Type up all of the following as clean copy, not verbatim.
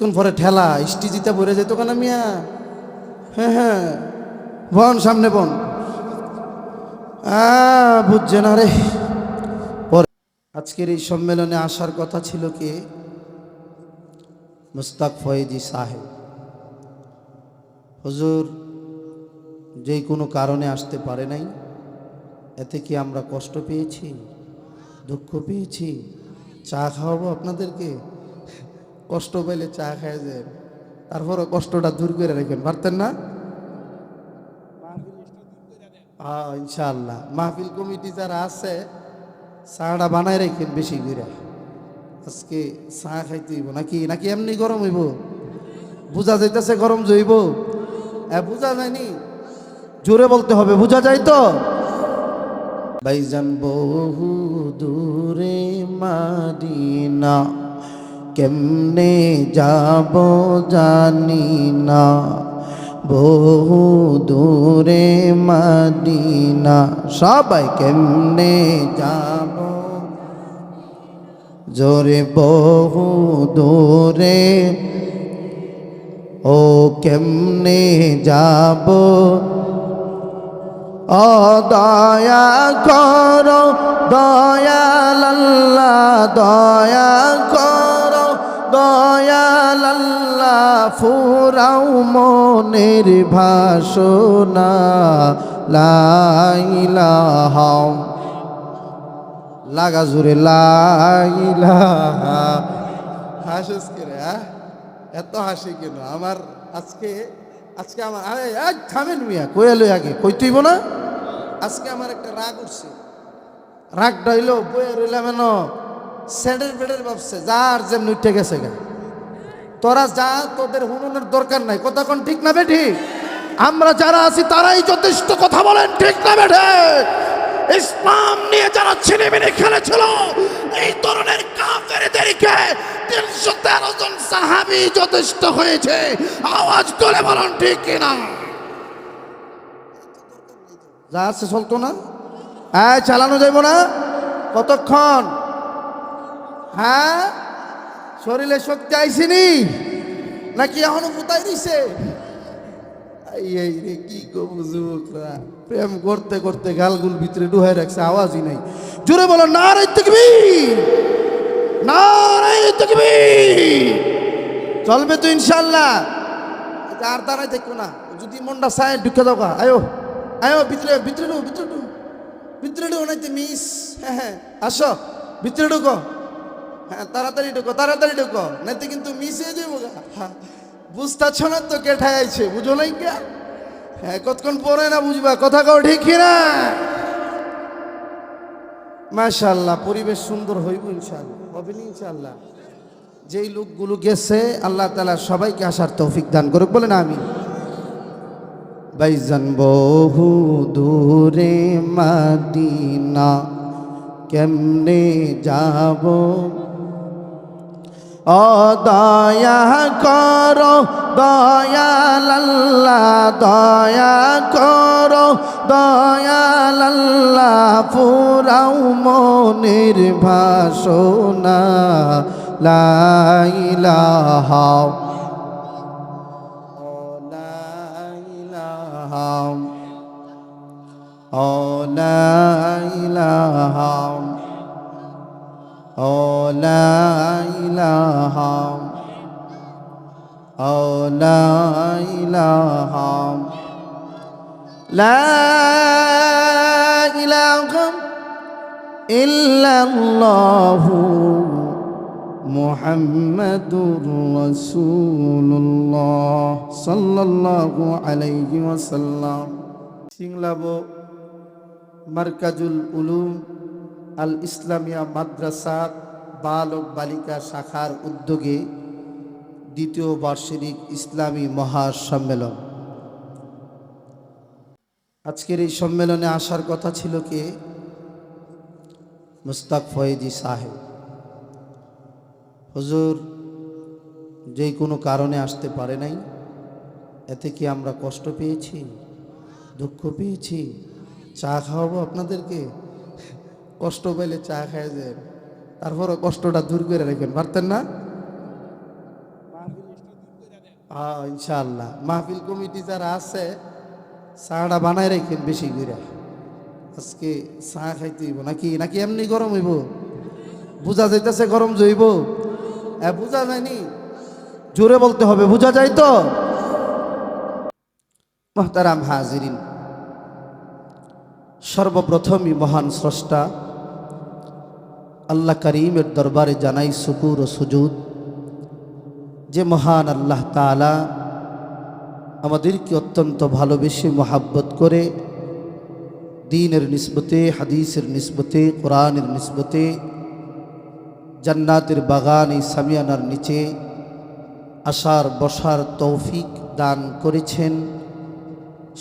কতক্ষণ পরে ঠেলা স্টিজিতে ভরে যেত কেন মিয়া? হ্যাঁ হ্যাঁ, বন সামনে বন। বুঝছে না রে। পরে আজকের এই সম্মেলনে আসার কথা ছিল কে? মুস্তাক ফয়েজি সাহেব। হুজুর যেই কোনো কারণে আসতে পারে নাই, এতে কি আমরা কষ্ট পেয়েছি, দুঃখ পেয়েছি? চা খাওয়াবো আপনাদেরকে? কষ্ট পেলে চা খায় যায়, তারপরও কষ্টটা দূর করে রাখেন, পারতেন না? হ্যাঁ ইনশাআল্লাহ, মাহফিল কমিটি যারা আছে চাটা বানায় রাখেন বেশি করে। আজকে চা খাইতে হইব নাকি? নাকি এমনি গরম হইব? বুঝা যাইতেছে গরম জইব? বুঝা যায়নি, জোরে বলতে হবে, বুঝা যায় তো? ভাইজান বহু দূরে মাদিনা, কেমনে যাব জানি না। বহু দূরে মাদিনা, সবাই কেমনে যাব জোরে? বহু দূরে, ও কেমনে যাব? ও দয়া করো দয়াল আল্লাহ, দয়া করো দয়াল আল্লাহ, ফুরাও মনের ভাসনা, লা ইলাহা, লাগা জোরে লা ইলাহা। হাসিস কে রে? এত হাসি কেন? আমার আজকে আজকে আমার, আরে থামেন মিয়া, কইয়া লই আগে, কইতেইব না? আজকে আমার একটা রাগ উঠছে। রাগটা হইলো বইয়া রইলাম এন স্যাডের বেডের ভাবছে, যার যেমন উঠে গেছে গা। তোরা যা, তোদের হুনুনের দরকার নাই। কথা কোন ঠিক না বেঠি? আমরা যারা আছি তারাই যথেষ্ট, কথা বলেন ঠিক না বেঠে? ইসলাম নিয়ে যারা ছিনিমিনি খেলেছিল, এই ধরনের কাফেরদেরকে 313 জন সাহাবী যথেষ্ট হয়েছে। আওয়াজ তুলে বলেন ঠিক কিনা? যা আছে চলতো না? চালানো যাইব না? কতক্ষণ? হ্যাঁ, শরীরে শক্তি আইসিনি নাকি এখনো ফুটাই দিছে? এই রে কি করবো, যুবকরা প্রেম করতে করতে গালগুল ভিতরে ডুহাই রাখছে, আওয়াজই নাই। জোরে বলো নারে তাকবীর, নারে তাকবীর। চলবে তো ইনশাআল্লাহ? আর দাঁড়াই দেখো না, যদি মনটা চায় ঢুকে যাও। আয়ো আয়ো ভিতরে, ভিতরে ঢুকো, ভিতরে ঢুকো, ভিতরে ঢুকো, নাইতে মিস। হ্যাঁ হ্যাঁ, আসো ভিতরে ঢুকো। হ্যাঁ তাড়াতাড়ি ঢুকো, তাড়াতাড়ি ঢুকো, নাইতে কিন্তু মিস হয়ে যাবো। বুঝতেছ না তো কে ঠাইছে, বুঝো নাই কে? হ্যাঁ, কতক্ষণ পরে না বুঝবা, কথা কও ঠিক না? মাশাআল্লাহ, পরিবেশ সুন্দর হইব ইনশাআল্লাহ, হবে না ইনশাআল্লাহ? যেই লোকগুলো গেছে আল্লাহ তাআলা সবাইকে আসার তৌফিক দান করুক, বলেন আমিন। ভাইজান বহু দূরে মাদিনা, কেমনে যাব? ও দয়া করো দয়াল আল্লাহ, দয়া করো দয়াল আল্লাহ, ফুরাও মনের ভাসনা, লা ইলাহা, ও লা ইলাহা, ও লা ইলাহা, ও লা ইলাহা, লা ইলাহা ইল্লাল্লাহু মুহাম্মাদুর রাসূলুল্লাহ সাল্লাল্লাহু আলাইহি ওয়াসাল্লাম। সিংলাবো মারকাজুল উলুম আল ইসলামিয়া মাদ্রাসা বালক বালিকা শাখার উদ্যোগে দ্বিতীয় বার্ষিক ইসলামী মহাসম্মেলন। আজকের এই সম্মেলনে আসার কথা ছিল কে? মুস্তাক ফয়েজি সাহেব। হুজুর যেই কোনো কারণে আসতে পারে নাই, এতে কি আমরা কষ্ট পেয়েছি, দুঃখ পেয়েছি? চা খাওয়াবো আপনাদেরকে? কষ্ট পেলে চা খায় যায়, তারপরও কষ্টটা দূর করে রাখেন, পারতেন না? ইনশাআল্লাহ মাহফিল কমিটি যারা আছে চাটা বানায় রাখেন বেশি করে। আজকে চা খাইতে হইব নাকি নাকি এমনি গরম হইব? বুঝা যাইতেছে গরম জইব? বুঝা যায়নি, জোরে বলতে হবে, বুঝা যায় তো? মুহতারাম হাজিরিন, সর্বপ্রথমই মহান স্রষ্টা আল্লাহ করিমের দরবারে জানাই শুকুর ও সুজুদ, যে মহান আল্লাহ তাআলা আমাদেরকে অত্যন্ত ভালোবেসে মোহাব্বত করে দ্বীনের নিসবতে, হাদিসের নিসবতে, কোরআনের নিসবতে জান্নাতের বাগানে সামিয়ানার নিচে আসার বসার তৌফিক দান করেছেন।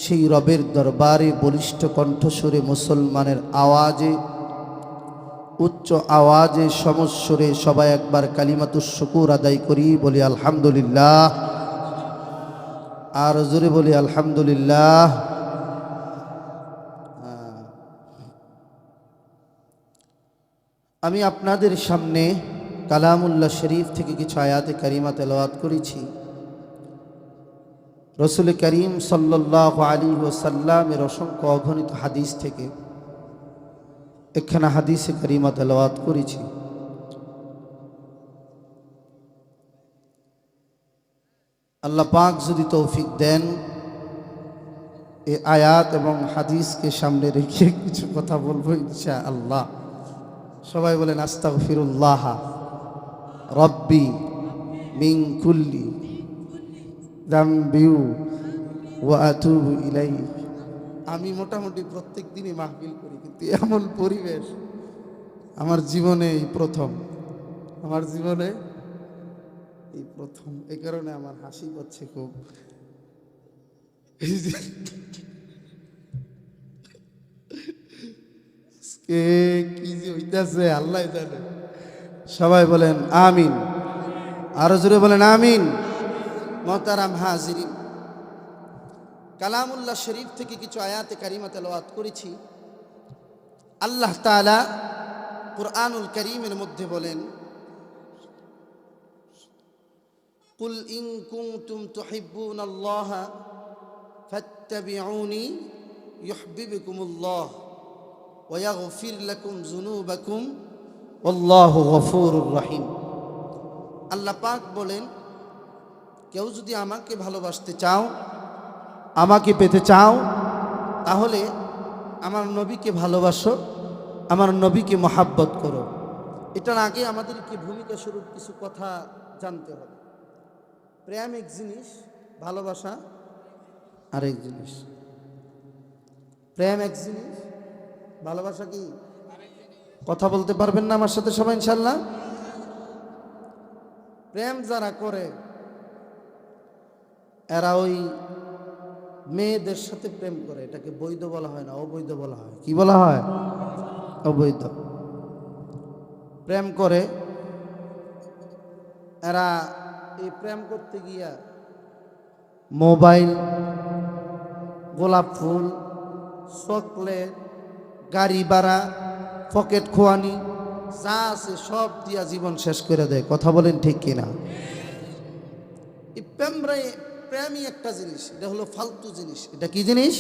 সেই রবের দরবারে বলিষ্ঠ কণ্ঠস্বরে মুসলমানের আওয়াজে, উচ্চ আওয়াজে, সমস্বরে সবাই একবার কালিমাতুশ শুকুর আদায় করি, বলি আলহামদুলিল্লাহ। আর জোরে বলি আলহামদুলিল্লাহ। আমি আপনাদের সামনে কালামুল্লাহ শরীফ থেকে কিছু আয়াতে কারিমা তেলাওয়াত করেছি। রসুল করিম সাল্লাল্লাহু আলাইহি ওয়াসাল্লামের অসংখ্য অগণিত হাদিস থেকে একখানা হাদিসে কারিমা তেলাওয়াত করেছি। আল্লাহ পাক যদি তৌফিক দেন, এই আয়াত এবং হাদিসকে সামনে রেখে কিছু কথা বলবো ইনশাআল্লাহ। সবাই বলেন আস্তাগফিরুল্লাহ রব্বি মিন কুল্লি যামবি ওয়া আতুবু ইলাইহি। আমি মোটামুটি প্রত্যেক দিনই মাহফিল করি, কিন্তু এমন পরিবেশ আমার জীবনে এই প্রথম, আমার জীবনে এই প্রথম। এই কারণে আমার হাসি পাচ্ছে খুব। কি যে হইতাছে আল্লাহ জানে। সবাই বলেন আমিন, আরো জোরে বলেন আমিন। মুহতারাম হাজিরিন, কালামুল্লাহ শরীফ থেকে কিছু আয়াতে কারিমা তেলাওয়াত করেছি। আল্লাহ তাআলা কুরআনুল কারীমের মধ্যে বলেন, কুল ইন কুনতুম তুহিব্বুনাল্লাহা ফাত্তাবিউনি ইউহিব্বুকুমুল্লাহ ওয়া ইয়াগফির লাকুম যুনুবাকুম আল্লাহু গফুরুর রহিম। আল্লাহ পাক বলেন, কেউ যদি আমাকে ভালোবাসতে চাও, আমাকে পেতে চাও, তাহলে আমার নবীকে ভালোবাসো, আমার নবীকে মহাব্বত করো। এটার আগে আমাদেরকে ভূমিকা স্বরূপ কিছু কথা জানতে হবে। প্রেম এক জিনিস, ভালোবাসা আরেক জিনিস। প্রেম এক জিনিস, ভালোবাসা কি? কথা বলতে পারবেন না আমার সাথে সবাই ইনশাআল্লাহ? প্রেম যারা করে এরা ওই মেয়েদের সাথে প্রেম করে, এটাকে বৈধ বলা হয় না, অবৈধ বলা হয়। কি বলা হয়? অবৈধ। প্রেম করে এরা, এই প্রেম করতে গিয়া মোবাইল, গোলাপ ফুল, চকলেট, গাড়ি ভাড়া, পকেট খোয়ানি যা আছে সব দিয়া জীবন শেষ করে দেয়। কথা বলেন ঠিক কিনা? এই প্রেমই একটা জিনিস, এটা হলো ফালতু জিনিস। এটা কি জিনিস?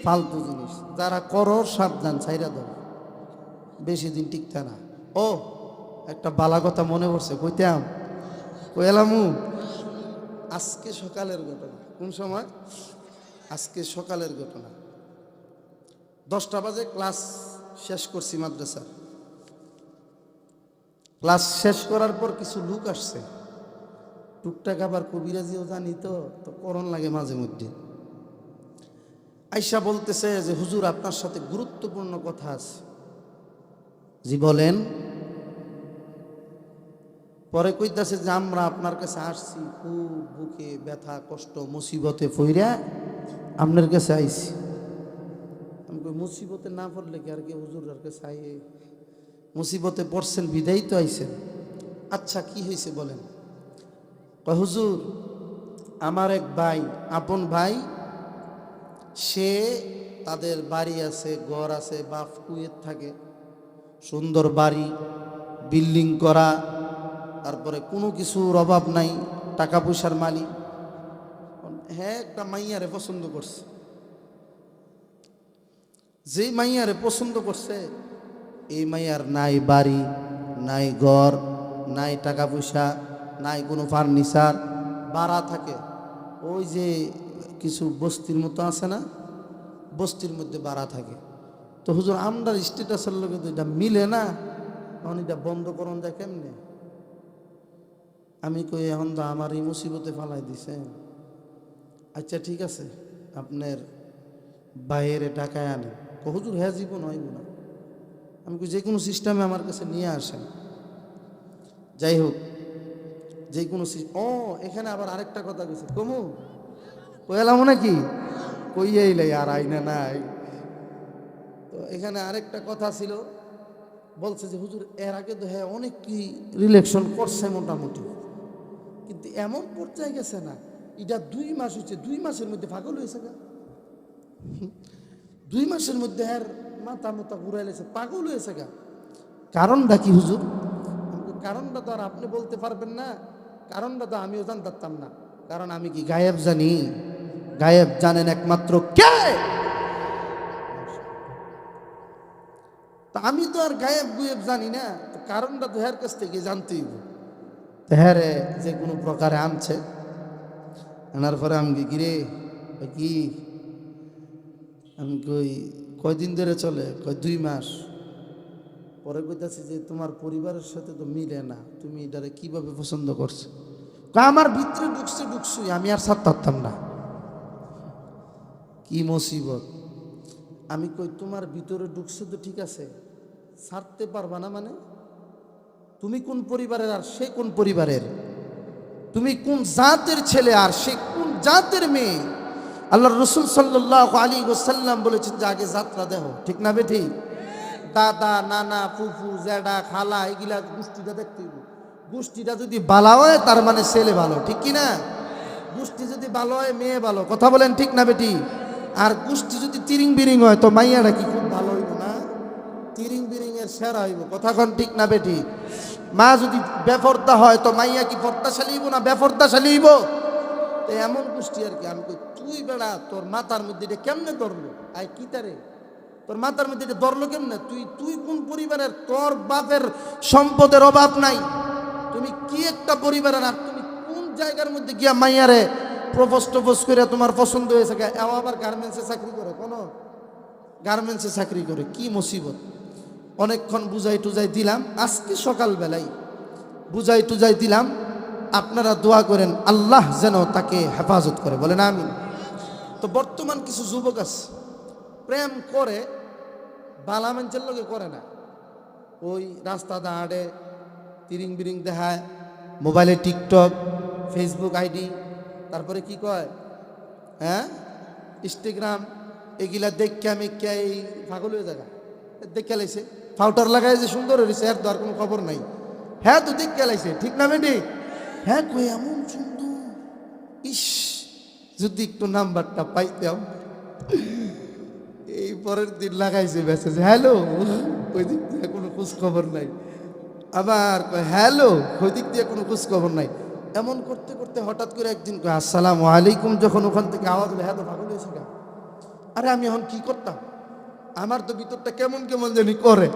ফালতু জিনিস। যারা করো সাবধান, ছাইরা দাও, বেশি দিন টিকতে না। ও একটা বালা কথা মনে পড়ছে, কইতাম কইলামু। আজকে সকালের ঘটনা। কোন সময়? আজকে সকালের ঘটনা। 10টা বাজে ক্লাস শেষ করছি মাদ্রাসা। ক্লাস শেষ করার পর কিছু লোক আসছে, টুকটাক আবার কবিরাজিও জানি, তো করণ লাগে মাঝে মধ্যে। আইসা বলতেছে যে হুজুর আপনার সাথে গুরুত্বপূর্ণ কথা আছে। জি বলেন। পরে কইতাছে যে আমরা আপনার কাছে আসছি, খুব বুকে ব্যথা, কষ্ট, মুসিবতে পইরা আপনার কাছে আইছি। আমি কই মুসিবতে না পড়লে কি আর কি হুজুর আর কাছে আই? মুসিবতে পড়ছেন বিদায় তো আইছেন। আচ্ছা কি হয়েছে বলেন? কয় হুজুর আমার এক ভাই, আপন ভাই, সে তাদের বাড়ি আছে, ঘর আছে, বাপ কুয়েত থাকে, সুন্দর বাড়ি, বিল্ডিং করা, তারপরে কোনো কিছুর অভাব নাই, টাকা পয়সার মালিক। হ্যাঁ একটা মাইয়ারে পছন্দ করছে, যেই মাইয়ারে পছন্দ করছে এই মাইয়ার নাই বাড়ি, নাই ঘর, নাই টাকা পয়সা, নাই কোনো ফার্নিচার, ভাড়া থাকে। ওই যে কিছু বস্তির মতো আছে না, বস্তির মধ্যে ভাড়া থাকে। তো হুজুর আমরার স্ট্যাটাসের লোকে তো এটা মিলে না, তখন এটা বন্ধ করুন যায় কেমনে? আমি কই এখন তো আমার এই মুসিবতে ফালাই দিছে। আচ্ছা ঠিক আছে, আপনার বাইরে টাকায় আনেন। হুজুর হ্যাঁ জীবন হইব না। আমি কই যে কোনো সিস্টেমে আমার কাছে নিয়ে আসেন। যাই হোক, যে কোনো ও এখানে আবার আরেকটা কথা কইছে, কমু কইলাম নাকি কইয়াই লাই আর আইনা নাই। তো এখানে আরেকটা কথা ছিল, বলছে যে হুজুর এর আগে তো হ্যাঁ অনেক কি রিলেকশন করছে মোটামুটি, কিন্তু এমন পর্যায়ে গেছে না, এটা 2 মাস হচ্ছে, 2 মাসের মধ্যে পাগল হয়েছে গা। 2 মাসের মধ্যে আর মাথা মাথা ঘুরাই লেছে, পাগল হয়েছে গা। কারণটা কি হুজুর? কারণটা তো আর আপনি বলতে পারবেন না, কারণটা তো আমিও জানতাম না। কারণ আমি কি গায়েব জানি? গায়েব জানেন একমাত্র কে? তা আমি তো আর গায়েব গুয়েব জানি না, তো কারণটা তো হের কাছ থেকে জানতেই হবে। তো হ্যাঁ রে যে কোনো প্রকারে আনছে, আনার পরে আমি গিরে কি, আমি কই কয়দিন ধরে চলে? কয় 2 মাস। পরে কইতাছি যে তোমার পরিবারের সাথে তো মিলে না, তুমি এটারে কিভাবে পছন্দ করছো? আমার ভিতরে ঢুকছুই, আমি আর ছাড়তাম না। কি মুসিবত! আমি কই তোমার ভিতরে ঢুকছে তো ঠিক আছে, ছাড়তে পারবা না মানে? তুমি কোন পরিবারের আর সে কোন পরিবারের? তুমি কোন জাতের ছেলে আর সে কোন জাতের মেয়ে? আল্লাহ রসুল সাল্লাল্লাহু আলাইহি ওয়াসাল্লাম বলেছেন যে আগে যাত্রা দেহ, ঠিক না বেঠি? দাদা নানা ফুফু জেডা খালা এগুলা গোষ্ঠীটা দেখতে হইব। গোষ্ঠীটা যদি ভালো হয় তার মানে ছেলে ভালো, ঠিক কি না? গোষ্ঠী যদি ভালো হয় মেয়ে ভালো, কথা বলেন ঠিক না বেটি? আর গোষ্ঠী যদি তিরিং বিরিং হয় তো মাইয়াটা কি খুব ভালো হইব না? তিরিং বিরিং এর সেরা হইব, কথা কন ঠিক না বেটি? মা যদি বেফর্দা হয় তো মাইয়া কি পর্দাশালী হইব না বেফর্দাশালী হইব? তো এমন গোষ্ঠী আর কি। আমি কই তুই বেড়া তোর মাথার মধ্যে এটা কেমনে ধরলো? আই কি তারে তোর মাথার মধ্যে এটা ধরলো কেমনে? তুই কোন পরিবারের? তোর বাপের সম্পদের অভাব নাই, তুমি কি একটা পরিবারের, আর তুমি কোন জায়গার মধ্যে গিয়া মাইয়ারে প্রপোজ করে তোমার পছন্দ হয়েছে? এও আবার গার্মেন্টসে চাকরি করে, কোন গার্মেন্টসে চাকরি করে, কি মুসিবত! অনেকক্ষণ বুঝাই টুজাই দিলাম, আজকে সকালবেলায় বুঝাই টুজাই দিলাম। আপনারা দোয়া করেন আল্লাহ যেন তাকে হেফাজত করে, বলেন আমিন। তো বর্তমান কিছু যুবক আছে প্রেম করে, বালা মানুষের লগে করে না, ওই রাস্তা দাঁড়ে তিরিং বিরিং দেখায়, মোবাইলে টিকটক ফেসবুক আইডি, তারপরে কি কয় হ্যাঁ ইনস্টাগ্রাম, এগুলা দেখা মেকা এই পাগল হয়ে জায়গা দেখে লাইছে। ফাউটার লাগাই যে সুন্দর হয়েছে এর তো আর কোনো খবর নাই। হ্যাঁ তো দেখে লাইছে, ঠিক না বেটি? হ্যাঁ কই এমন সুন্দর, ইস যদি একটু নাম্বারটা পাইতাম। এই পরের দিন লাগাইছে মেসেজ, হ্যালো, ওই দিক দিয়ে কোনো খোঁজ খবর নাই। আবার হ্যালো, ওই দিক দিয়ে কোনো খোঁজ খবর নাই। এমন করতে করতে হঠাৎ করে একদিন কয় আসসালামু আলাইকুম, যখন ওখান থেকে আওয়াজ হলো, হ্যাঁ তো পাগল হয়েছে গা। আরে আমি এখন কি করতাম? আমার তো ভিতরটা কেমন কেমন জানি করে,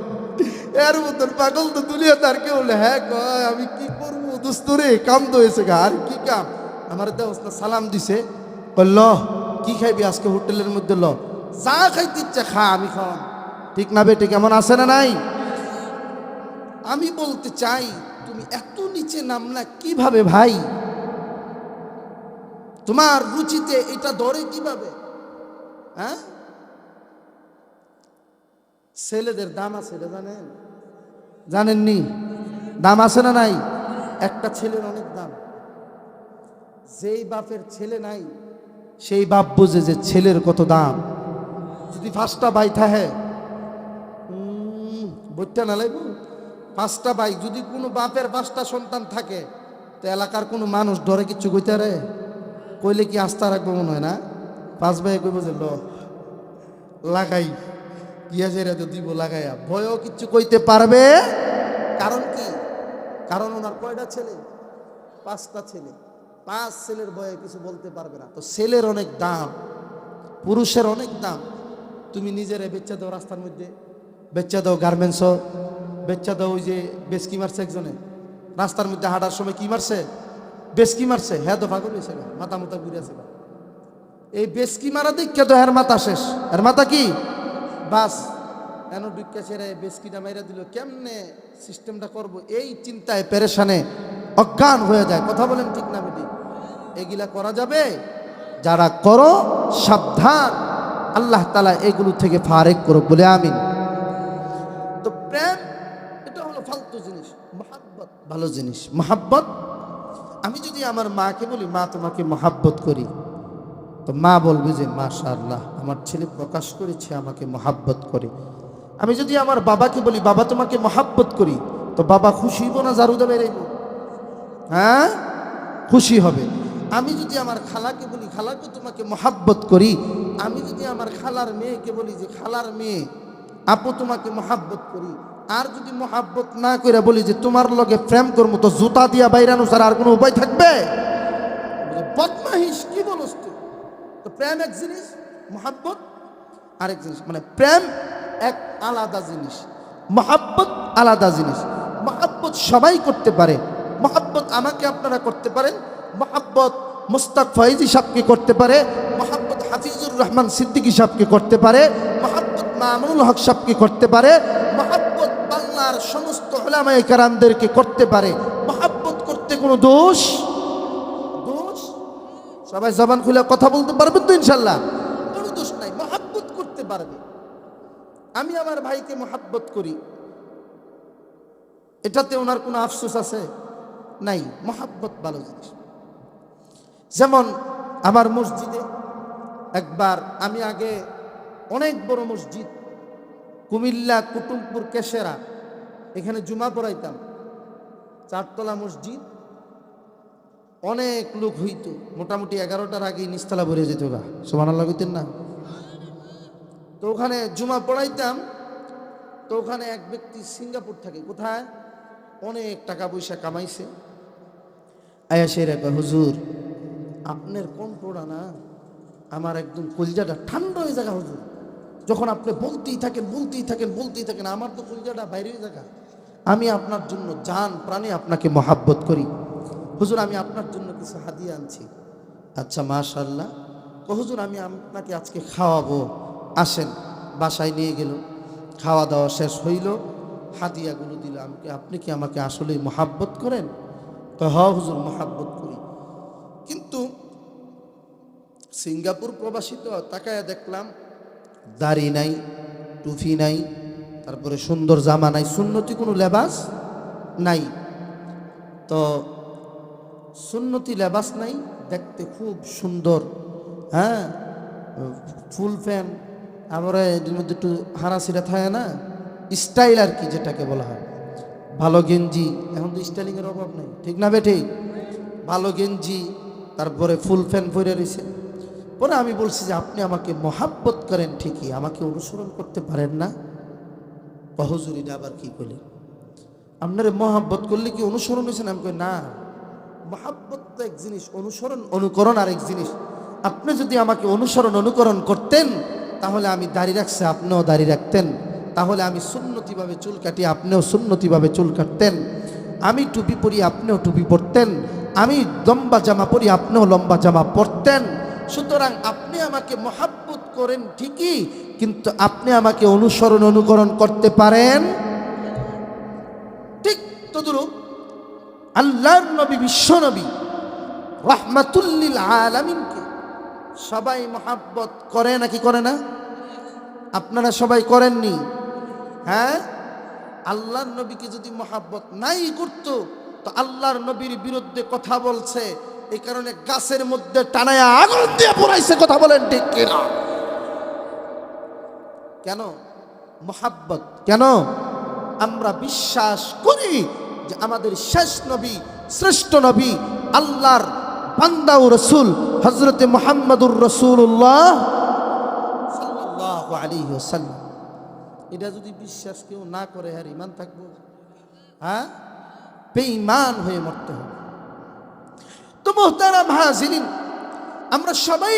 এর মতন পাগল তো দুনিয়াতে আর কেউ বলে। হ্যাঁ কয় আমি কি করবো দোস্তরে, কাম তো হয়েছে গা। আর কি কাম? আমার দেওয়া সালাম দিছে, ল কি খাইবি আজকে হোটেলের মধ্যে? ল যা খাইতে ইচ্ছা খা, আমি খাওয়াম, ঠিক না বেটে? কেমন আছে না নাই? আমি বলতে চাই তুমি এত নিচে নামলা কিভাবে ভাই? তোমার রুচিতে এটা ধরে কিভাবে? হ্যাঁ, ছেলেদের দাম আছে এটা জানেন? জানেননি? দাম আছে না নাই? একটা ছেলের অনেক দাম। যেই বাপের ছেলে নাই সেই বাপ বোঝে যে ছেলের কত দাম। যদি 5টা ভাই থাকে, বইটা না লাগবো, 5টা ভাই যদি কোনো বাপের 5টা সন্তান থাকে, তো এলাকার কোনো মানুষ ডরে কিচ্ছু কইতে রে? কইলে কি আস্থা রাখবো মনে হয় না? 5 ভাই কইব যে ল লাগাই গিয়া সেরা তো দিব লাগাইয়া, ভয়ও কিচ্ছু কইতে পারবে। কারণ কি? কারণ ওনার কয়টা ছেলে? 5টা ছেলে। 5 ছেলের ভয়ে কিছু বলতে পারবে না। তো ছেলের অনেক দাম, পুরুষের অনেক দাম। তুমি নিজেরে বেচা দাও, রাস্তার মধ্যে বেচা দাও, গার্মেন্টসও বেচা দাও। ওই যে বেশ কি মারছে একজনে রাস্তার মধ্যে হাঁটার সময়, কি মারছে, বেশ কি মারছে, হ্যাঁ দফা করেছে, মাথা মাথা ঘুরে আছে। এই বেশ কি মারা দেখে তো এর মাথা শেষ, এর মাথা কি বাস এন ডুক্কা ছেড়ে বেসকিটা মাইরা দিল, কেমনে সিস্টেমটা করব, এই চিন্তায় পেরেশানে অজ্ঞান হয়ে যায়। কথা বলেন ঠিক না বেটি? এগুলা করা যাবে? যারা করো সাবধান, আল্লাহ তাআলা এগুলো থেকে ফারেক করুক বলে আমিন। তো প্রেম এটা হলো ফালতু জিনিস, মহাব্বত ভালো জিনিস। মহাব্বত, আমি যদি আমার মাকে বলি মা তোমাকে মহাব্বত করি, তো মা বলবে যে মাশাআল্লাহ আমার ছেলে প্রকাশ করেছে আমাকে মহাব্বত করে। আমি যদি আমার বাবাকে বলি বাবা তোমাকে মহাব্বত করি, তো বাবা খুশি হইব না জারু দেবে রেইব? হ্যাঁ, খুশি হবে। আমি যদি আমার খালাকে বলি খালাকে তোমাকে মহাব্বত করি, আমি যদি আমার খালার মেয়েকে বলি যে খালার মেয়ে আপু তোমাকে মহাব্বত করি, আর যদি মহাব্বত না করে বলি যে তোমার লগে প্রেম করবো, তো জুতা দিয়া বাইরানো ছাড়া আর কোনো উপায় থাকবে? বদমাহিস কি বলস তুই? তো প্রেম এক জিনিস, মহাব্বত আরেক জিনিস। মানে প্রেম এক আলাদা জিনিস, মহাব্বত আলাদা জিনিস। মহাব্বত সবাই করতে পারে, মহাব্বত আমাকে আপনারা করতে পারেন, মহাব্বত মুস্তাক ফয়েজি সাহেবকে করতে পারে, মহাব্বত হাফিজুর রহমান সিদ্দিকী সাহেবকে করতে পারে, মহাব্বত মামুনুল হক সাহেবকে করতে পারে, মহাব্বত বাংলার সমস্ত উলামায়ে কেরামদেরকে করতে পারে। মহাব্বত করতে কোনো দোষ সবাই জবান খুলে কথা বলতে পারবেন তো ইনশাল্লাহ? কোনো দোষ নাই, মহাব্বত করতে পারবে। আমি আমার ভাইকে মহাব্বত করি, এটাতে ওনার কোনো আফসোস আছে? নাই। মহাব্বত ভালো জিনিস। যেমন আমার মসজিদে একবার, আমি আগে অনেক বড় মসজিদ কুমিল্লা কুতুবপুর কেশেরা, এখানে জুমা পড়াইতাম, 4 তলা মসজিদ, অনেক লোক হইতো, মোটামুটি 11টার আগেই নিচতলা ভরে যেত। ওরা সুবহানাল্লাহ কইতেন না? তো ওখানে জুমা পড়াইতাম। তো ওখানে এক ব্যক্তি সিঙ্গাপুর থাকে, কোথায় অনেক টাকা পয়সা কামাইছে, আয়া সে রে কয় হুজুর আপনার কণ্ঠটা না আমার একদম কলিজাটা ঠান্ডা হয়ে যায় হুজুর, যখন আপনি বলতেই থাকেন আমার তো কলিজাটা বাইরে হয়ে যায়। আমি আপনার জন্য জান প্রাণে আপনাকে মহাব্বত করি হুজুর, আমি আপনার জন্য কিছু হাদিয়া আনছি। আচ্ছা মাশাআল্লাহ। হুজুর আমি আপনাকে আজকে খাওয়াবো, আসেন। বাসায় নিয়ে গেল, খাওয়া দাওয়া শেষ হইল, হাদিয়াগুলো দিল। আপনি কি আমাকে আসলেই মহাব্বত করেন? তো হ হুজুর মহাব্বত করি। কিন্তু সিঙ্গাপুর প্রবাসী তো, তাকায় দেখলাম দাড়ি নাই, টুপি নাই, তারপরে সুন্দর জামা নাই, সুন্নতি কোনো লেবাস নাই। তো সুন্নতি লেবাস নাই, দেখতে খুব সুন্দর, হ্যাঁ, ফুল প্যান্ট, আমরা এর মধ্যে একটু হারাসিরা থাকে না, স্টাইল আর কি যেটাকে বলা হয়, ভালো গেঞ্জি। এখন তো স্টাইলিংয়ের অভাব নেই, ঠিক না বেঠি? ভালো গেঞ্জি, তারপরে ফুল প্যান্ট পরে রয়েছে। পরে আমি বলছি যে আপনি আমাকে মহাব্বত করেন ঠিকই, আমাকে অনুসরণ করতে পারেন না? হুজুর এটা আবার কি করলেন? আপনারে মহাব্বত করলে কি অনুসরণ হয়েছেন? আমি কই না, মহাব্বত তো এক জিনিস, অনুসরণ অনুকরণ আরেক জিনিস। আপনি যদি আমাকে অনুসরণ অনুকরণ করতেন, তাহলে আমি দাড়ি রাখছি আপনিও দাড়ি রাখতেন, তাহলে আমি সুন্নতিভাবে চুল কাটি আপনিও সুন্নতিভাবে চুল কাটতেন, আমি টুপি পরি আপনিও টুপি পরতেন, আমি লম্বা জামা পরি আপনিও লম্বা জামা পরতেন। সুতরাং আপনি আমাকে মহাব্বত করেন ঠিকই, কিন্তু আপনি আমাকে অনুসরণ অনুকরণ করতে পারেন। ঠিক তদ্রূপ আল্লাহর নবী, বিশ্ব নবী রাহমাতুল লিল আলামিনকে সবাই মহাব্বত করে নাকি করে না? আপনারা সবাই করেননি? হ্যাঁ, আল্লাহর নবীকে যদি মহাব্বত নাই করত, তো আল্লাহর নবীর বিরুদ্ধে কথা বলছে, এই কারণে গাছের মধ্যে টানায়া আগুন দিয়ে পোড়াইছে। কথা বলেন ঠিক কিনা? কেন? মহাব্বত। কেন? আমরা বিশ্বাস করি যে আমাদের শেষ নবী, শ্রেষ্ঠ নবী, আল্লাহর বান্দা ও রাসূল হযরতে মুহাম্মদুর রাসূলুল্লাহ সাল্লাল্লাহু আলাইহি ওয়াসাল্লাম। এটা যদি বিশ্বাস কেউ না করে, আর ঈমান থাকবো? হ্যাঁ, বেঈমান হয়ে মরতে হবে। তো মুহতারাম হাজিরিন, আমরা সবাই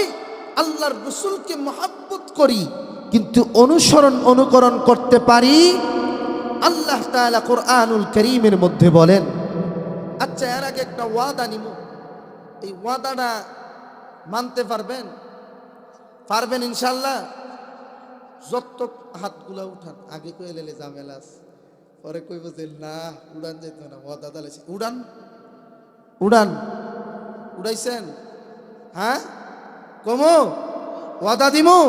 আল্লাহর রাসূলকে মহব্বত করি, কিন্তু অনুকরণ করতে পারি। আল্লাহ তাআলা কোরআনুল কারীমের মধ্যে বলেন, আচ্ছা এর আগে একটা ওয়াদা নিব, এই ওয়াদাটা মানতে পারবেন ইনশাআল্লাহ? যত হাতগুলা উঠান, আগে কই এলে ঝামেলা আছে, পরে কইব যে না উড়ান যেত না, ওয়াদা দালাইছে। উড়াইছেন? হ্যাঁ কমো ওয়াদা দিমু।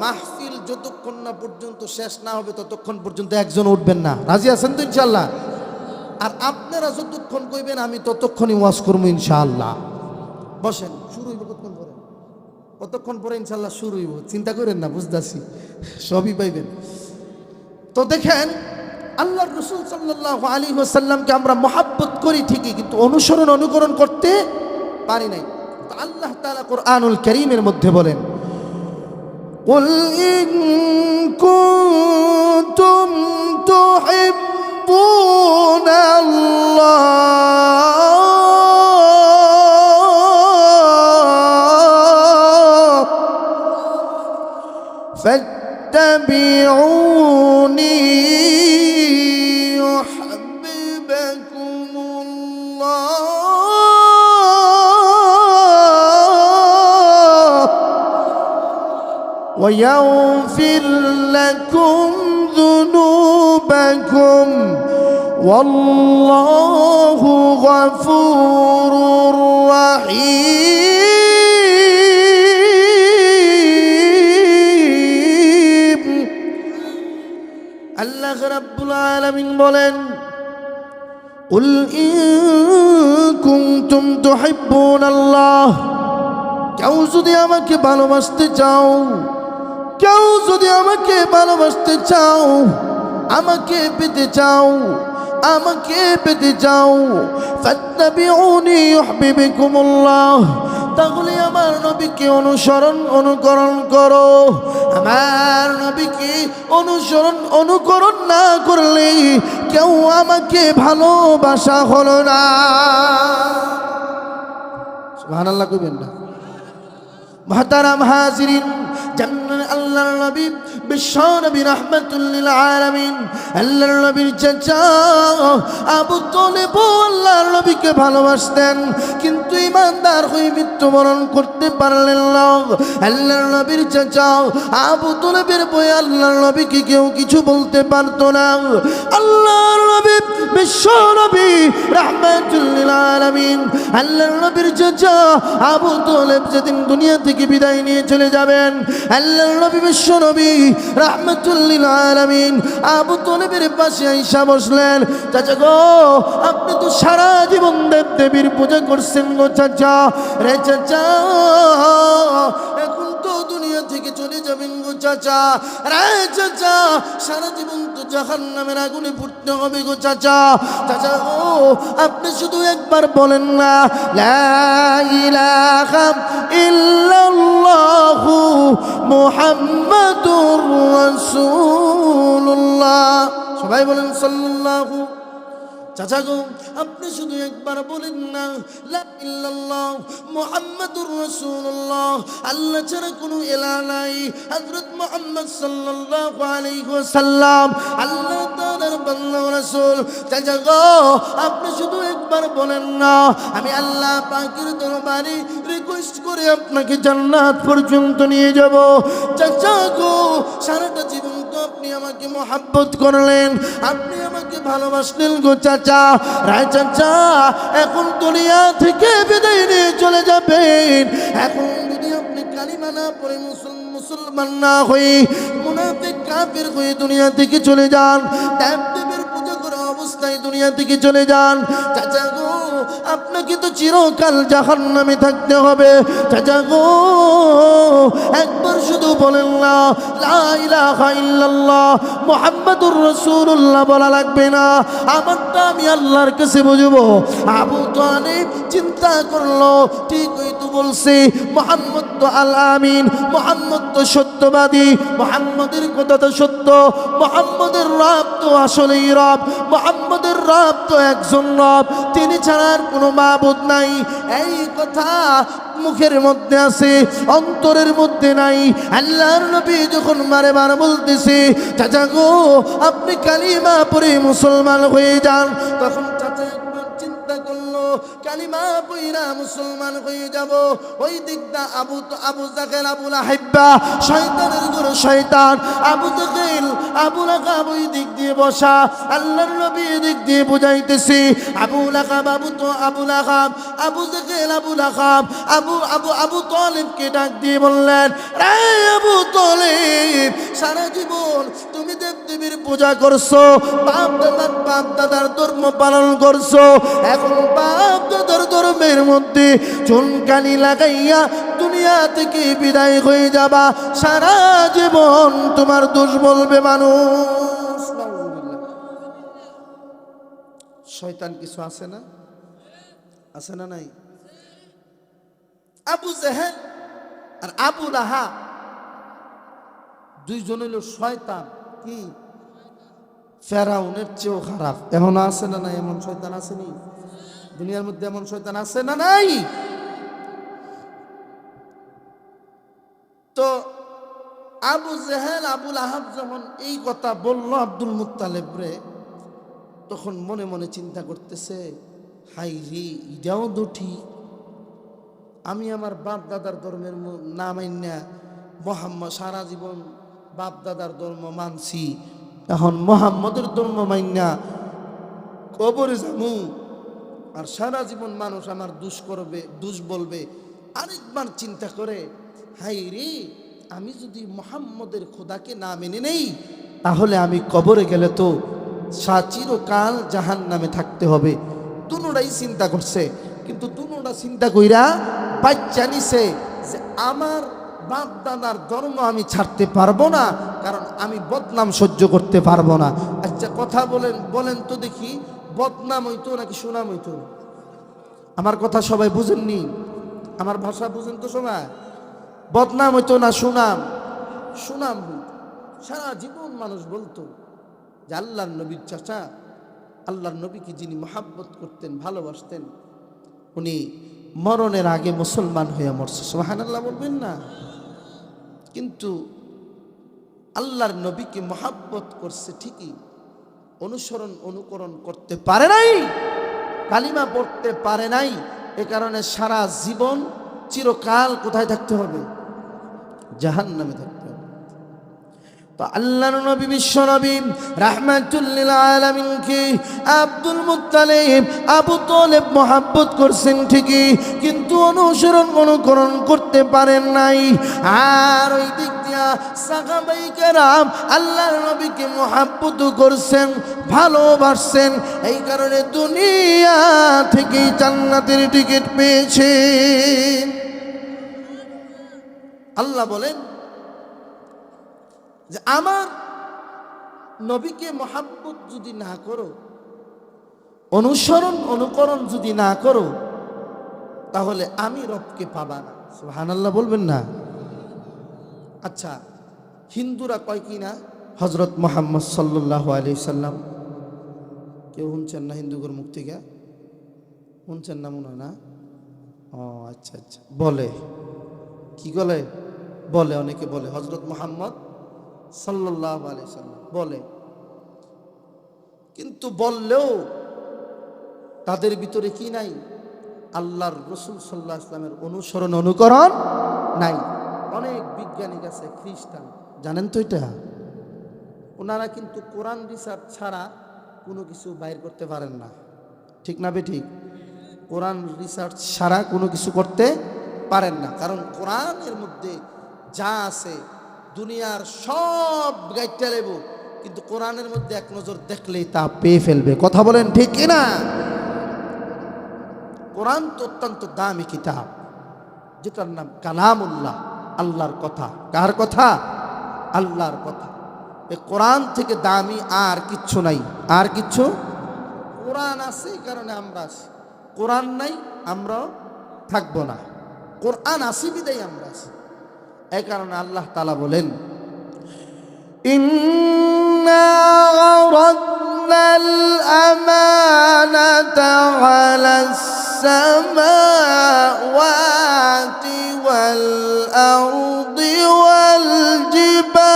মাহফিল যতক্ষণ না পর্যন্ত শেষ না হবে ততক্ষণ পর্যন্ত একজন উঠবেন না। রাজি আছেন তো ইনশাআল্লাহ? আর আপনারা যতক্ষণ কইবেন আমি ততক্ষণই ওয়াজ করবো ইনশাআল্লাহ। বসেন, শুরু হইব কতক্ষণ পরে ইনশাআল্লাহ শুরু হইব, চিন্তা করেন না, বুঝতেছি সবই পাইবেন। তো দেখেন, আল্লাহর রাসূল সাল্লাল্লাহু আলাইহি ওয়াসাল্লামকে আমরা মহব্বত করি ঠিকই, কিন্তু অনুকরণ করতে পারি নাই। তো আল্লাহ তাআলা কোরআনুল কারীমের মধ্যে বলেন, কুল ইন কুনতুম তুহিব্বুনাল্লাহ ফাত্তাবিউনি ويغفر لكم ذنوبكم والله غفور رحيم। আল্লাহ রাব্বুল আলামিন বলেন, قل إن كنتم تحبون الله, কেউ যদি আমাকে ভালোবাসতে চাও, কেউ যদি আমাকে ভালোবাসতে চাও, আমাকে পেতে চাও, ফাত্তাবিউনি ইউহিব্বুকুমুল্লাহ, তাহলে আমার নবীকে অনুকরণ করো। আমার নবীকে অনুকরণ না করলে কেউ আমাকে ভালোবাসা হলো না। সুবহানাল্লাহ কইবেন না? মুহতারাম হাজিরিন, আল্লাহর নবী বিশ্ব নবী রাহমাতুল লিল আলামিন, আল্লাহর নবীর চাচা আবু তালেব আল্লাহর নবীকে ভালোবাসতেন, কিন্তু ঈমানদার হয়ে মৃত্যুবরণ করতে পারলেন না। আল্লাহর নবীর চাচা আবু তালেবের বয়ে আল্লাহর নবীকে কেউ কিছু বলতে পারতো না। আল্লাহর নবী বিশ্ব নবী রাহমাতুল লিল আলামিন, আল্লাহর নবীর চাচা আবু তালেব যেদিন দুনিয়া থেকে বিদায় নিয়ে চলে যাবেন, আল্লাহর নবী বিশ্ব নবী রাহমাতুল লিল আলামিন আবু তালেবের পাশে আইসা বসলেন। চাচা গো, আপনি তো সারা জীবন দেবদেবীর পূজা করছেন গো চাচা রে, চাচা এখন তো দুনিয়া থেকে চলে যাবেন গো চাচা রে, চাচা সারা জীবন তো জাহান্নামের আগুনে পুড়তে হবে গো চাচা। চাচা গো, আপনি শুধু একবার বলেন না, লা ইলাহা ইল্লাল্লাহু মুহাম্মাদুর রাসূলুল্লাহ। সবাই বলেন সাল্লাল্লাহু। চাচা গো, আপনি শুধু একবার বলেন না, লা ইল্লাল্লাহ মুহাম্মাদুর রাসূলুল্লাহ, আল্লাহ ছাড়া কোনো ইলাহ নাই, হযরত মুহাম্মদ সাল্লাল্লাহু আলাইহি ওয়াসাল্লাম আল্লাহ তাআলার বান্দা ও রাসূল। চাচা গো, আপনি শুধু একবার বলেন না, আমি আল্লাহ পাকের দরবারে রিকোয়েস্ট করে আপনাকে জান্নাত পর্যন্ত নিয়ে যাব। চাচা গো, সারাটা জীবন তো আপনি আমাকে মহব্বত করলেন, আপনি আমাকে ভালোবাসলেন গো চাচা রায়। চাচা এখন দুনিয়া থেকে বিদায় নিয়ে চলে যাবেন, এখন যদি আপনি কালিমা না পড়ে মুসলমান না হয়ে মুনাফিক কাফির হয়ে দুনিয়া থেকে চলে যান, দেবদেবীর পূজা করা অবস্থায় দুনিয়া থেকে চলে যান, চাচা গো আপনাকে তো চিরকাল জাহান্নামে থাকতে হবে। চাচা গো, একবার শুধু বলেন না, লা ইলাহা ইল্লাল্লাহ মুহাম্মাদুর রাসূলুল্লাহ বলা লাগবে না, আমারটা আমি আল্লাহর কাছে বুঝবো। আবু তালেব চিন্তা করলো, ঠিকই তো বলছে, মুহাম্মদ তো আল আমিন, মুহাম্মদ তো সত্যবাদী, মুহাম্মদের কথা তো সত্য, মুহাম্মদের রব তো আসলেই রব, মুহাম্মদ মুহাম্মদের রব তো একজন রব, তিনি ছাড়া আর কোনো মাবুদ নাই। এই কথা মুখের মধ্যে আছে, অন্তরের মধ্যে নাই। আল্লাহর নবী যখন বারে বার বলতেছে, চাচা গো আপনি কালিমা পড়ে মুসলমান হয়ে যান, তখন চাচা একবার চিন্তা করলো, কালিমা পড়া মুসলমান হয়ে যাব। ওই দিকটা আবু জাহেল, আবু লাহাব, শয়তানের গুরু শয়তান আবু জাহেল, আবু লাহাব ওই দিক দিয়ে বসা। আল্লাহর নবী দিক দিয়ে বুঝাইতেছে, আবু লাহাব, আবু লাহাব, আবু জাহেল, আবু লাহাব, আবু তালেবকে ডাক দিয়ে বললেন, রে আবু তালেব, সারা জীবন তুমি দেবদেবীর পূজা করছো, বাপ দাদার ধর্ম পালন করছো, এখন বাপ দাদার ধর্মের মধ্যে চুনকালি লাগাইয়া দুনিয়া থেকে বিদায় হয়ে যাবা, সারা জীবন তোমার দোষ বলবে মানুষ। শয়তান কিছু আছে না, আছে না নাই? আবু জাহেল আর আবু লাহাব দুইজন হইল শয়তান। কি? ফেরাউনের চেয়েও খারাপ। এখন আছে না নাই? এমন শয়তান আসেনি দুনিয়ার মধ্যে? এমন শয়তান আছে না নাই? তো আবু জাহেল, আবু লাহাব যখন এই কথা বলল আব্দুল মুত্তালিব রে, তখন মনে মনে চিন্তা করতেছে, হাই রে, এটাও তো ঠিক। আমি আমার বাপ দাদার ধর্মের না মাইনা মোহাম্মদ সারা জীবন বাপ দাদার ধর্ম মানছি, এখন মোহাম্মদের ধর্ম মাইনা কবরে যামু, আর সারা জীবন মানুষ আমার দোষ বলবে। আরেকবার চিন্তা করে, হাই রে, আমি যদি মোহাম্মদের খোদাকে না মেনে নেই, তাহলে আমি কবরে গেলে তো চিরকাল জাহান্নামে থাকতে হবে। দুটোটাই চিন্তা করছে, কিন্তু দুটোটা চিন্তা কইরা বাচ্চা নিছে যে আমার বাপ দাদার ধর্ম আমি ছাড়তে পারবো না, কারণ আমি বদনাম সহ্য করতে পারবো না। আচ্ছা কথা বলেন তো দেখি, বদনাম হইতো নাকি সুনাম হইতো? আমার কথা সবাই বুঝেননি? আমার ভাষা বুঝেন তো সবাই? বদনাম হইতো না সুনাম? সুনাম হইতো। সারা জীবন মানুষ বলতো যে আল্লাহর নবীর চাচা, আল্লাহর নবীকে যিনি মহাব্বত করতেন, ভালোবাসতেন, উনি মরণের আগে মুসলমান হয়ে মরছে। সুবহানাল্লাহ বলবেন না? কিন্তু আল্লাহর নবীকে মহাব্বত করছে ঠিকই, অনুকরণ করতে পারে নাই, কালিমা পড়তে পারে নাই। এ কারণে সারা জীবন চিরকাল কোথায় থাকতে হবে? জাহান্নামে থাকতে হবে। তো আল্লাহর নবী, বিশ্ব নবী রাহমাতুল লিল আলামিনকে আব্দুল মুত্তালিব, আবু তালেব মহাব্বত করছেন ঠিকই, কিন্তু অনুকরণ করতে পারেন নাই। আর ওই দিক দিয়া সাহাবায়ে কেরাম আল্লাহর নবীকে মহাব্বত করছেন, ভালোবাসছেন, এই কারণে দুনিয়া থেকে জান্নাতের টিকিট পেয়েছে। আল্লাহ বলেন যে আমার নবীকে মহাব্বত যদি না করো, অনুকরণ যদি না করো, তাহলে আমি রবকে পাবা না। সুবহানাল্লাহ বলবেন না? আচ্ছা, হিন্দুরা কয় কি না হযরত মুহাম্মদ সাল্লাল্লাহু আলাইহি সাল্লাম? কেউ শুনছেন না হিন্দুদের মুখ থেকে? শুনছেন না মনে হয় না? ও আচ্ছা আচ্ছা, বলে কি বলে অনেকে বলে হযরত মুহাম্মদ সাল্লাল্লাহু আলাইহি সাল্লাম বলে, কিন্তু বললেও তাদের ভিতরে কি নাই? আল্লাহর রাসূল সাল্লাল্লাহু আলাইহি সাল্লামের অনুকরণ নাই। অনেক বিজ্ঞানী আছে খ্রিস্টান, জানেন তো এটা? ওনারা কিন্তু কোরআন রিসার্চ ছাড়া কোনো কিছু বাইর করতে পারেন না। ঠিক না বেঠিক? কোরআন রিসার্চ ছাড়া কোনো কিছু করতে পারেন না, কারণ কোরআনের মধ্যে যা আছে দুনিয়ার সব গাইটা লেবো, কিন্তু কোরআনের মধ্যে এক নজর দেখলেই তা পেয়ে ফেলবে। কথা বলেন ঠিক কিনা? কোরআন তো অত্যন্ত দামি কিতাব, যেটার নাম কালামুল্লাহ, আল্লাহর কথা। কার কথা? আল্লাহর কথা। এই কোরআন থেকে দামি আর কিচ্ছু নাই। আর কিচ্ছু? কোরআন আছে এই কারণে আমরা আছি, কোরআন নাই আমরাও থাকবো না। কোরআন আসি বিদায় আমরা আছি। এই কারণে আল্লাহ তাআলা বলেন, ইন্না الأمانة على السماوات والأرض والجبال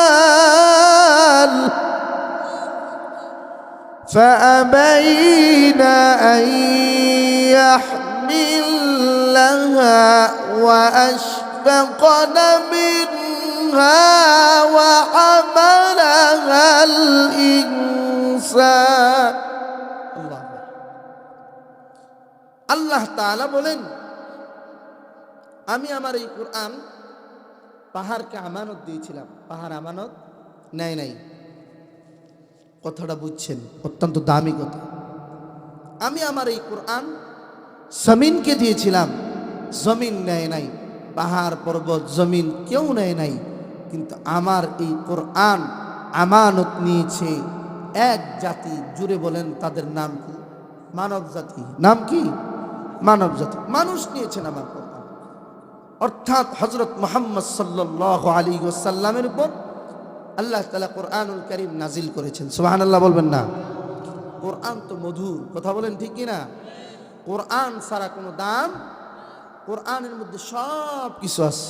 فأبين أن يحملنها وأشفقن منها وحملها الإنسان আল্লাহ তাআলা বলেন, আমি আমার এই কোরআন পাহাড়কে আমানত দিয়েছিলাম। পাহাড় আমানত নেয় নাই। কথাটা বুঝছেন? অত্যন্ত দামি কথা। আমি আমার এই কোরআন জমিনকে দিয়েছিলাম, জমিন নেয় নাই। পাহাড় পর্বত জমিন কেউ নেয় নাই, কিন্তু আমার এই কোরআন আমানত নিয়েছে এক জাতি। জুড়ে বলেন তাদের নাম কি? মানব জাতি। নাম কি? মানব জাতি। মানুষ নিয়েছেন আমার কোরআন, অর্থাৎ হযরত মুহাম্মদ সাল্লাল্লাহু আলাইহি ওয়াসাল্লামের উপর আল্লাহ তাআলা কোরআনুল কারীম নাজিল করেছেন। সুবহানাল্লাহ বলবেন না? কোরআন তো মধুর, কথা বলেন ঠিক কি না? কোরআন ছাড়া কোনো দাম, কোরআনের মধ্যে সব কিছু আছে।